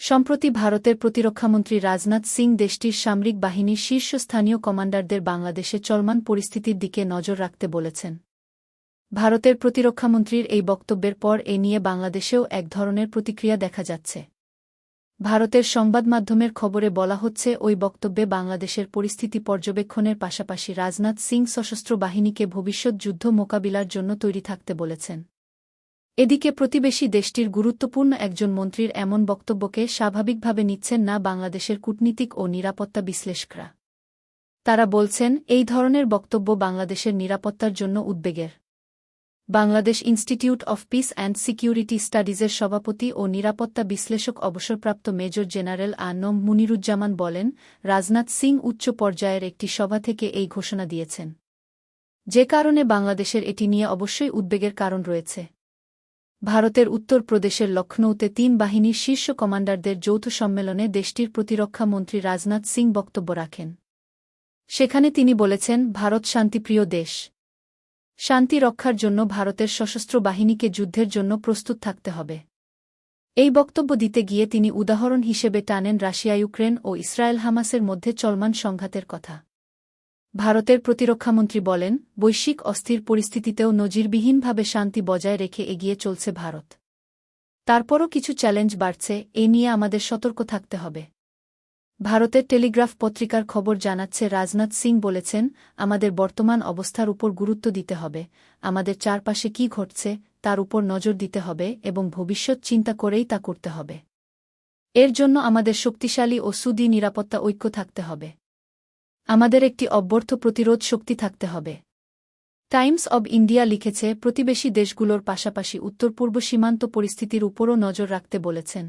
সম্প্রতি ভারতের প্রতিরক্ষামন্ত্রী রাজনাথ সিং দেশটির সামরিক বাহিনীর শীর্ষস্থানীয় কমান্ডারদের বাংলাদেশে চলমান পরিস্থিতির দিকে নজর রাখতে বলেছেন। ভারতের প্রতিরক্ষামন্ত্রীর এই বক্তব্যের পর এ নিয়ে বাংলাদেশেও এক ধরনের প্রতিক্রিয়া দেখা যাচ্ছে। ভারতের সংবাদমাধ্যমের খবরে বলা হচ্ছে, ওই বক্তব্যে বাংলাদেশের পরিস্থিতি পর্যবেক্ষণের পাশাপাশি রাজনাথ সিং সশস্ত্র বাহিনীকে ভবিষ্যৎ যুদ্ধ মোকাবিলার জন্য তৈরি থাকতে বলেছেন। এদিকে প্রতিবেশী দেশটির গুরুত্বপূর্ণ একজন মন্ত্রীর এমন বক্তব্যকে স্বাভাবিকভাবে নিচ্ছেন না বাংলাদেশের কূটনীতিক ও নিরাপত্তা বিশ্লেষকরা। তারা বলছেন, এই ধরনের বক্তব্য বাংলাদেশের নিরাপত্তার জন্য উদ্বেগের। Bangladesh institute of peace and security স্টাডিজের সভাপতি ও নিরাপত্তা বিশ্লেষক অবসরপ্রাপ্ত মেজর জেনারেল আ.ন.ম মুনিরুজ্জামান বলেন, রাজনাথ সিং উচ্চ পর্যায়ের একটি সভা থেকে এই ঘোষণা দিয়েছেন, যে কারণে বাংলাদেশের এটি নিয়ে অবশ্যই উদ্বেগের কারণ রয়েছে। ভারতের উত্তর প্রদেশের লক্ষ্ণৌতে ৩ বাহিনীর শীর্ষ কমান্ডারদের যৌথ সম্মেলনে দেশটির প্রতিরক্ষা মন্ত্রী রাজনাথ সিং বক্তব্য রাখেন। সেখানে তিনি বলেছেন, ভারত শান্তিপ্রিয় দেশ। শান্তি রক্ষার জন্য ভারতের সশস্ত্র বাহিনীকে যুদ্ধের জন্য প্রস্তুত থাকতে হবে। এই বক্তব্য দিতে গিয়ে তিনি উদাহরণ হিসেবে টানেন রাশিয়া ইউক্রেন ও ইসরায়েল হামাসের মধ্যে চলমান সংঘাতের কথা। ভারতের প্রতিরক্ষামন্ত্রী বলেন, বৈশ্বিক অস্থির পরিস্থিতিতেও নজিরবিহীনভাবে শান্তি বজায় রেখে এগিয়ে চলছে ভারত। তারপরও কিছু চ্যালেঞ্জ বাড়ছে, এ নিয়ে আমাদের সতর্ক থাকতে হবে। ভারতের টেলিগ্রাফ পত্রিকার খবর জানাচ্ছে, রাজনাথ সিং বলেছেন, আমাদের বর্তমান অবস্থার উপর গুরুত্ব দিতে হবে, আমাদের চারপাশে কী ঘটছে তার উপর নজর দিতে হবে এবং ভবিষ্যৎ চিন্তা করেই তা করতে হবে। এর জন্য আমাদের শক্তিশালী ও সুদৃঢ় নিরাপত্তা ঐক্য থাকতে হবে। আমাদের একটি অব্যর্থ প্রতিরোধ শক্তি থাকতে হবে। টাইমস অব ইন্ডিয়া লিখেছে, প্রতিবেশী দেশগুলোর পাশাপাশি উত্তর পূর্ব সীমান্ত পরিস্থিতির উপরও নজর রাখতে বলেছেন।